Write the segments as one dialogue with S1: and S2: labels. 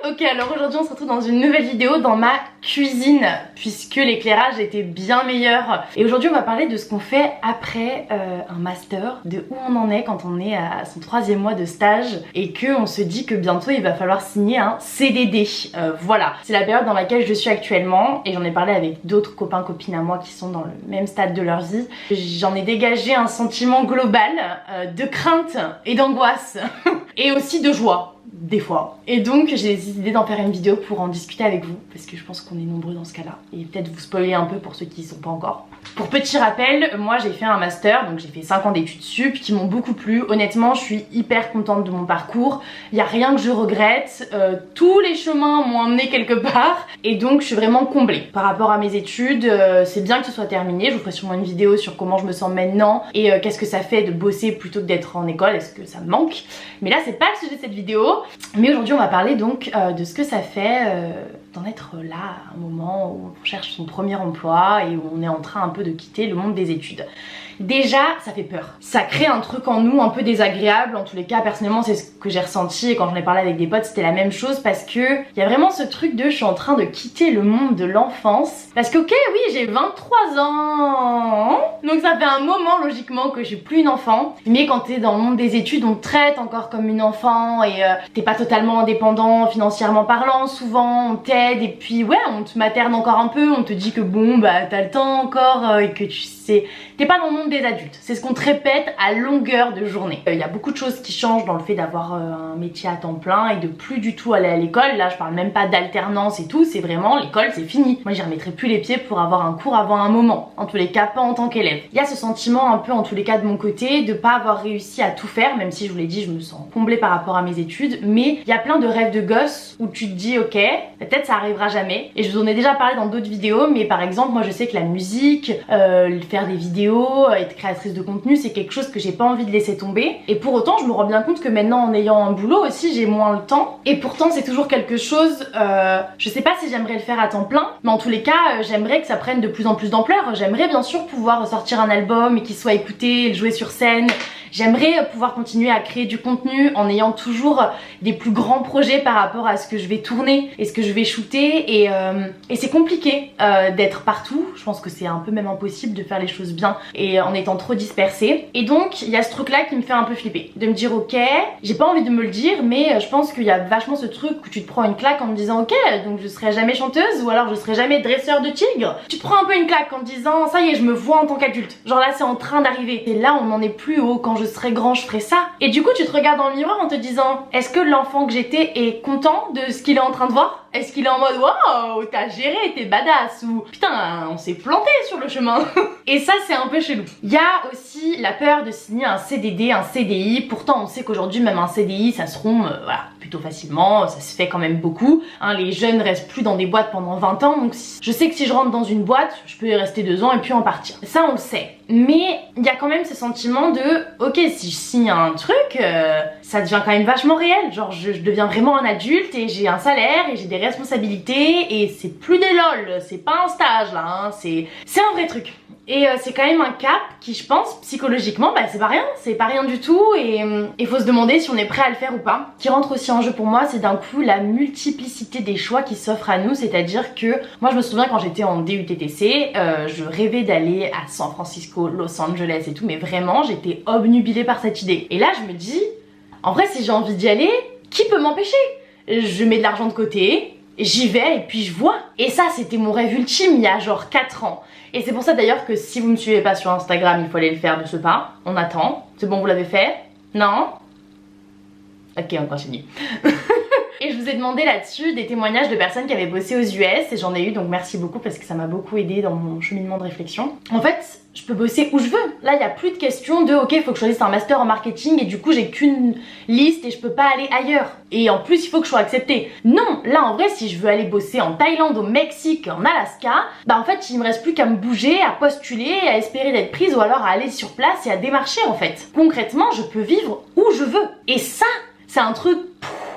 S1: Ok, alors aujourd'hui on se retrouve dans une nouvelle vidéo dans ma cuisine puisque l'éclairage était bien meilleur. Et aujourd'hui on va parler de ce qu'on fait après un master, de où on en est quand on est à son 3e mois de stage et qu'on se dit que bientôt il va falloir signer un CDD. Voilà, c'est la période dans laquelle je suis actuellement et j'en ai parlé avec d'autres copains copines à moi qui sont dans le même stade de leur vie. J'en ai dégagé un sentiment global de crainte et d'angoisse et aussi de joie. Des fois. Et donc j'ai décidé d'en faire une vidéo pour en discuter avec vous parce que je pense qu'on est nombreux dans ce cas-là et peut-être vous spoiler un peu pour ceux qui y sont pas encore. Pour petit rappel, moi j'ai fait un master, donc j'ai fait 5 ans d'études sup qui m'ont beaucoup plu. Honnêtement, je suis hyper contente de mon parcours. Il n'y a rien que je regrette. Tous les chemins m'ont emmené quelque part et donc je suis vraiment comblée. Par rapport à mes études, c'est bien que ce soit terminé. Je vous ferai sûrement une vidéo sur comment je me sens maintenant et qu'est-ce que ça fait de bosser plutôt que d'être en école. Est-ce que ça me manque? Mais là c'est pas le sujet de cette vidéo. Mais aujourd'hui on va parler donc de ce que ça fait d'en être là à un moment où on cherche son premier emploi et où on est en train un peu de quitter le monde des études. Déjà, ça fait peur. Ça crée un truc en nous un peu désagréable. En tous les cas, personnellement, c'est ce que j'ai ressenti et quand j'en ai parlé avec des potes, c'était la même chose parce que il y a vraiment ce truc de je suis en train de quitter le monde de l'enfance. Parce que ok, oui, j'ai 23 ans. Donc ça fait un moment logiquement que je suis plus une enfant. Mais quand t'es dans le monde des études, on te traite encore comme une enfant et t'es pas totalement indépendant financièrement parlant. Souvent, on t'aide et puis ouais, on te materne encore un peu. On te dit que bon, bah t'as le temps encore et que tu sais, t'es pas dans le monde des adultes. C'est ce qu'on te répète à longueur de journée. Il y a beaucoup de choses qui changent dans le fait d'avoir un métier à temps plein et de plus du tout aller à l'école. Là je parle même pas d'alternance et tout, c'est vraiment l'école, c'est fini. Moi j'y remettrai plus les pieds pour avoir un cours avant un moment. En tous les cas pas en tant qu'élève. Il y a ce sentiment un peu en tous les cas de mon côté de pas avoir réussi à tout faire, même si je vous l'ai dit je me sens comblée par rapport à mes études. Mais il y a plein de rêves de gosse où tu te dis ok, peut-être ça arrivera jamais. Et je vous en ai déjà parlé dans d'autres vidéos, mais par exemple moi je sais que la musique, faire des vidéos, être créatrice de contenu, c'est quelque chose que j'ai pas envie de laisser tomber. Et pour autant, je me rends bien compte que maintenant, en ayant un boulot aussi, j'ai moins le temps. Et pourtant, c'est toujours quelque chose, je sais pas si j'aimerais le faire à temps plein, mais en tous les cas, j'aimerais que ça prenne de plus en plus d'ampleur. J'aimerais bien sûr pouvoir sortir un album et qu'il soit écouté, le jouer sur scène. J'aimerais pouvoir continuer à créer du contenu en ayant toujours des plus grands projets par rapport à ce que je vais tourner et ce que je vais shooter et c'est compliqué d'être partout. Je pense que c'est un peu même impossible de faire les choses bien et en étant trop dispersée. Et donc il y a ce truc là qui me fait un peu flipper. De me dire ok, j'ai pas envie de me le dire mais je pense qu'il y a vachement ce truc où tu te prends une claque en te disant ok, donc je serai jamais chanteuse ou alors je serai jamais dresseur de tigre. Tu te prends un peu une claque en te disant ça y est, je me vois en tant qu'adulte. Genre là c'est en train d'arriver. Et là on n'en est plus haut. Quand je serai grand, je ferai ça. Et du coup, tu te regardes dans le miroir en te disant est-ce que l'enfant que j'étais est content de ce qu'il est en train de voir? Est-ce qu'il est en mode waouh, t'as géré, t'es badass ou putain, on s'est planté sur le chemin? Et ça, c'est un peu chelou. Il y a aussi la peur de signer un CDD, un CDI. Pourtant, on sait qu'aujourd'hui, même un CDI, ça se rompt voilà, plutôt facilement. Ça se fait quand même beaucoup. Hein, les jeunes restent plus dans des boîtes pendant 20 ans. Donc, je sais que si je rentre dans une boîte, je peux y rester 2 ans et puis en partir. Ça, on le sait. Mais il y a quand même ce sentiment de ok, si je signe un truc, ça devient quand même vachement réel. Genre je deviens vraiment un adulte et j'ai un salaire et j'ai des responsabilités et c'est plus des lol, c'est pas un stage là, hein, c'est un vrai truc. Et c'est quand même un cap qui, je pense, psychologiquement, bah c'est pas rien du tout et il faut se demander si on est prêt à le faire ou pas. Ce qui rentre aussi en jeu pour moi, c'est d'un coup la multiplicité des choix qui s'offrent à nous, c'est-à-dire que moi je me souviens quand j'étais en DUTTC, je rêvais d'aller à San Francisco, Los Angeles et tout, mais vraiment j'étais obnubilée par cette idée. Et là je me dis, en vrai si j'ai envie d'y aller, qui peut m'empêcher? Je mets de l'argent de côté, j'y vais et puis je vois. Et ça c'était mon rêve ultime il y a genre 4 ans. Et c'est pour ça d'ailleurs que si vous me suivez pas sur Instagram, il faut aller le faire de ce pas. On attend. C'est bon, vous l'avez fait? Non? Ok, on continue. Et je vous ai demandé là-dessus des témoignages de personnes qui avaient bossé aux US et j'en ai eu, donc merci beaucoup parce que ça m'a beaucoup aidé dans mon cheminement de réflexion. En fait, je peux bosser où je veux. Là, il n'y a plus de question de ok, il faut que je choisisse un master en marketing et du coup j'ai qu'une liste et je peux pas aller ailleurs. Et en plus, il faut que je sois acceptée. Non, là en vrai, si je veux aller bosser en Thaïlande, au Mexique, en Alaska, bah en fait, il me reste plus qu'à me bouger, à postuler, à espérer d'être prise ou alors à aller sur place et à démarcher en fait. Concrètement, je peux vivre où je veux. Et ça, c'est un truc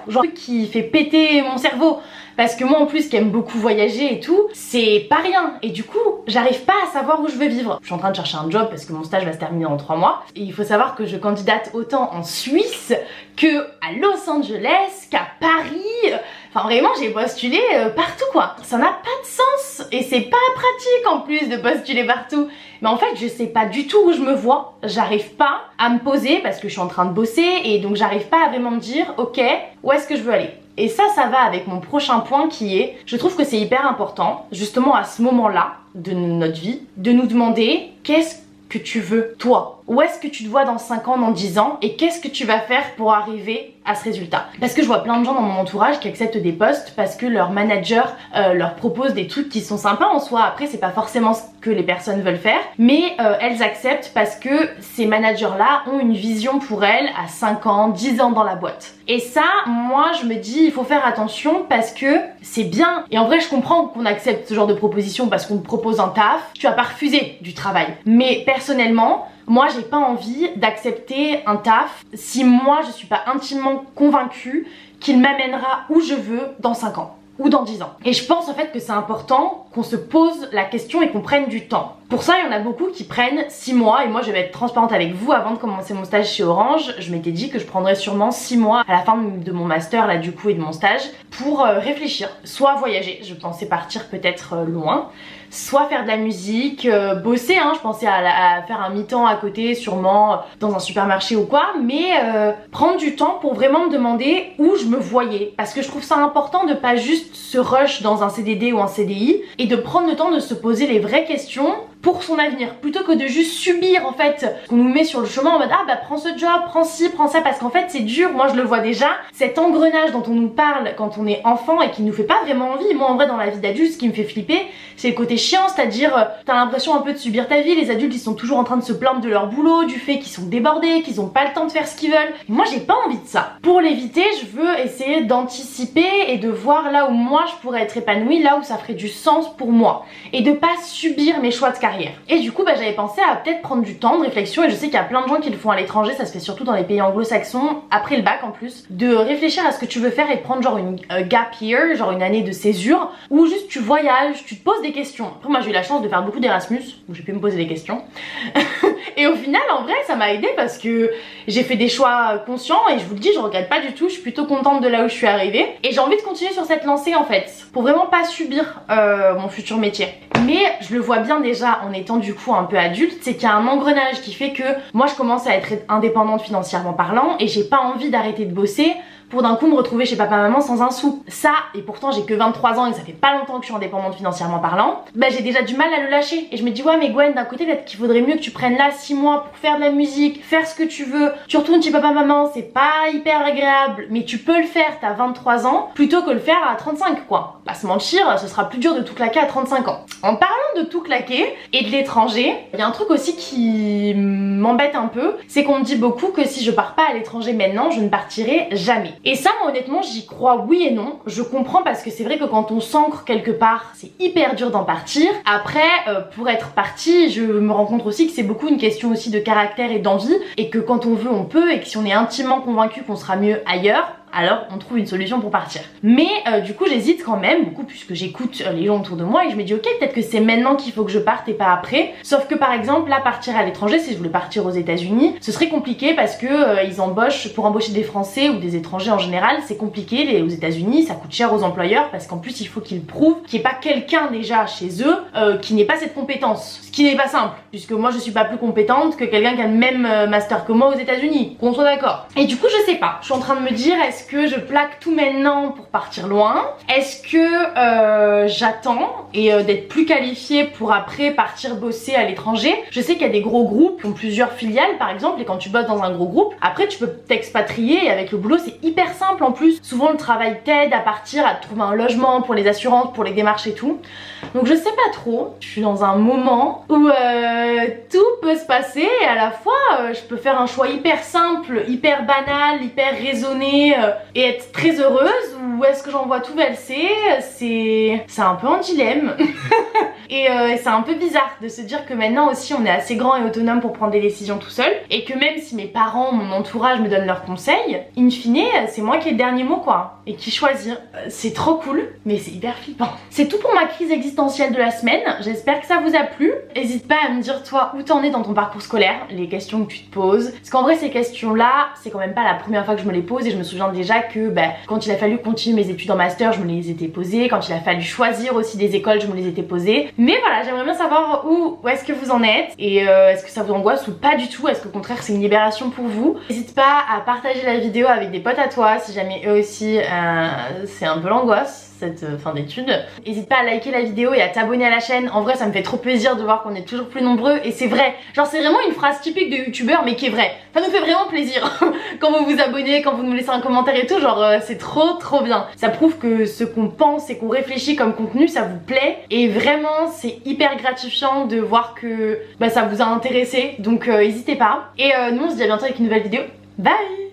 S1: genre qui fait péter mon cerveau parce que moi en plus qui aime beaucoup voyager et tout, c'est pas rien et du coup j'arrive pas à savoir où je veux vivre. Je suis en train de chercher un job parce que mon stage va se terminer en 3 mois et il faut savoir que je candidate autant en Suisse que à Los Angeles, qu'à Paris. Enfin vraiment j'ai postulé partout quoi. Ça n'a pas de sens et c'est pas pratique en plus de postuler partout. Mais en fait je sais pas du tout où je me vois. J'arrive pas à me poser parce que je suis en train de bosser et donc j'arrive pas à vraiment me dire ok où est-ce que je veux aller. Et ça va avec mon prochain point qui est, je trouve que c'est hyper important, justement à ce moment-là de notre vie, de nous demander qu'est-ce que tu veux toi. Où est-ce que tu te vois dans 5 ans, dans 10 ans et qu'est-ce que tu vas faire pour arriver à ce résultat. Parce que je vois plein de gens dans mon entourage qui acceptent des postes parce que leur manager leur propose des trucs qui sont sympas en soi. Après c'est pas forcément ce que les personnes veulent faire, mais elles acceptent parce que ces managers-là ont une vision pour elles à 5 ans, 10 ans dans la boîte. Et ça, moi je me dis il faut faire attention parce que c'est bien. Et en vrai je comprends qu'on accepte ce genre de proposition parce qu'on te propose un taf, tu vas pas refuser du travail. Mais personnellement, moi j'ai pas envie d'accepter un taf si moi je suis pas intimement convaincue qu'il m'amènera où je veux dans 5 ans ou dans 10 ans. Et je pense en fait que c'est important qu'on se pose la question et qu'on prenne du temps. Pour ça, il y en a beaucoup qui prennent 6 mois et moi je vais être transparente avec vous. Avant de commencer mon stage chez Orange, je m'étais dit que je prendrais sûrement 6 mois à la fin de mon master là du coup et de mon stage pour réfléchir. Soit voyager, je pensais partir peut-être loin, soit faire de la musique, bosser hein, je pensais à faire un mi-temps à côté sûrement dans un supermarché ou quoi, mais prendre du temps pour vraiment me demander où je me voyais parce que je trouve ça important de pas juste se rush dans un CDD ou un CDI et de prendre le temps de se poser les vraies questions pour son avenir plutôt que de juste subir en fait qu'on nous met sur le chemin en mode ah bah prends ce job, prends ci, prends ça parce qu'en fait c'est dur. Moi je le vois déjà, cet engrenage dont on nous parle quand on est enfant et qui nous fait pas vraiment envie. Moi en vrai dans la vie d'adulte ce qui me fait flipper c'est le côté chiant, c'est-à-dire t'as l'impression un peu de subir ta vie. Les adultes ils sont toujours en train de se plaindre de leur boulot, du fait qu'ils sont débordés, qu'ils ont pas le temps de faire ce qu'ils veulent. Moi j'ai pas envie de ça. Pour l'éviter je veux essayer d'anticiper et de voir là où moi je pourrais être épanouie, là où ça ferait du sens pour moi et de pas subir mes choix de carrière. Et du coup bah, j'avais pensé à peut-être prendre du temps de réflexion et je sais qu'il y a plein de gens qui le font à l'étranger, ça se fait surtout dans les pays anglo-saxons après le bac en plus, de réfléchir à ce que tu veux faire et prendre genre une gap year, genre une année de césure où juste tu voyages, tu te poses des questions. Après moi j'ai eu la chance de faire beaucoup d'Erasmus où j'ai pu me poser des questions et au final en vrai ça m'a aidé parce que j'ai fait des choix conscients et je vous le dis je regrette pas du tout, je suis plutôt contente de là où je suis arrivée et j'ai envie de continuer sur cette lancée en fait pour vraiment pas subir mon futur métier. Mais je le vois bien déjà en étant du coup un peu adulte, c'est qu'il y a un engrenage qui fait que moi je commence à être indépendante financièrement parlant et j'ai pas envie d'arrêter de bosser pour d'un coup me retrouver chez papa maman sans un sou. Ça, et pourtant j'ai que 23 ans et ça fait pas longtemps que je suis indépendante financièrement parlant, bah j'ai déjà du mal à le lâcher. Et je me dis ouais mais Gwen d'un côté peut-être qu'il faudrait mieux que tu prennes là 6 mois pour faire de la musique, faire ce que tu veux, tu retournes chez papa maman, c'est pas hyper agréable mais tu peux le faire, t'as 23 ans, plutôt que le faire à 35 quoi. Pas se mentir, ce sera plus dur de tout claquer à 35 ans. En parlant de tout claquer et de l'étranger, il y a un truc aussi qui m'embête un peu, c'est qu'on me dit beaucoup que si je pars pas à l'étranger maintenant, je ne partirai jamais. Et ça moi honnêtement j'y crois oui et non. Je comprends parce que c'est vrai que quand on s'ancre quelque part c'est hyper dur d'en partir. Après pour être parti je me rends compte aussi que c'est beaucoup une question aussi de caractère et d'envie et que quand on veut on peut et que si on est intimement convaincu qu'on sera mieux ailleurs alors on trouve une solution pour partir. Mais du coup j'hésite quand même beaucoup puisque j'écoute les gens autour de moi et je me dis ok peut-être que c'est maintenant qu'il faut que je parte et pas après. Sauf que par exemple là partir à l'étranger, si je voulais partir aux États-Unis ce serait compliqué parce que ils embauchent, pour embaucher des Français ou des étrangers en général c'est compliqué aux États-Unis, ça coûte cher aux employeurs parce qu'en plus il faut qu'ils prouvent qu'il n'y ait pas quelqu'un déjà chez eux qui n'ait pas cette compétence. Ce qui n'est pas simple puisque moi je suis pas plus compétente que quelqu'un qui a le même master que moi aux États-Unis, qu'on soit d'accord. Et du coup je sais pas, je suis en train de me dire est-ce que je plaque tout maintenant pour partir loin? Est-ce que j'attends et d'être plus qualifiée pour après partir bosser à l'étranger? Je sais qu'il y a des gros groupes qui ont plusieurs filiales par exemple et quand tu bosses dans un gros groupe, après tu peux t'expatrier et avec le boulot c'est hyper simple en plus. Souvent le travail t'aide à partir, à trouver un logement pour les assurances, pour les démarches et tout. Donc je sais pas trop, je suis dans un moment où tout peut se passer et à la fois je peux faire un choix hyper simple, hyper banal, hyper raisonné et être très heureuse ou est-ce que j'envoie tout valser? C'est un peu un dilemme et c'est un peu bizarre de se dire que maintenant aussi on est assez grand et autonome pour prendre des décisions tout seul et que même si mes parents, mon entourage me donnent leurs conseils, in fine c'est moi qui ai le dernier mot quoi et qui choisit. C'est trop cool mais c'est hyper flippant. C'est tout pour ma crise existentielle de la semaine, j'espère que ça vous a plu. N'hésite pas à me dire toi où t'en es dans ton parcours scolaire, les questions que tu te poses, parce qu'en vrai ces questions là c'est quand même pas la première fois que je me les pose et je me souviens déjà que quand il a fallu continuer mes études en master, je me les étais posées. Quand il a fallu choisir aussi des écoles, je me les étais posées. Mais voilà, j'aimerais bien savoir où est-ce que vous en êtes et est-ce que ça vous angoisse ou pas du tout. Est-ce qu'au contraire c'est une libération pour vous? N'hésite pas à partager la vidéo avec des potes à toi si jamais eux aussi c'est un peu l'angoisse cette fin d'études. N'hésite pas à liker la vidéo et à t'abonner à la chaîne. En vrai ça me fait trop plaisir de voir qu'on est toujours plus nombreux et c'est vrai. Genre c'est vraiment une phrase typique de youtubeur mais qui est vraie. Ça nous fait vraiment plaisir quand vous vous abonnez, quand vous nous laissez un commentaire et tout, genre c'est trop bien. Ça prouve que ce qu'on pense et qu'on réfléchit comme contenu ça vous plaît et vraiment c'est hyper gratifiant de voir que ça vous a intéressé. Donc n'hésitez pas. Et nous on se dit à bientôt avec une nouvelle vidéo. Bye!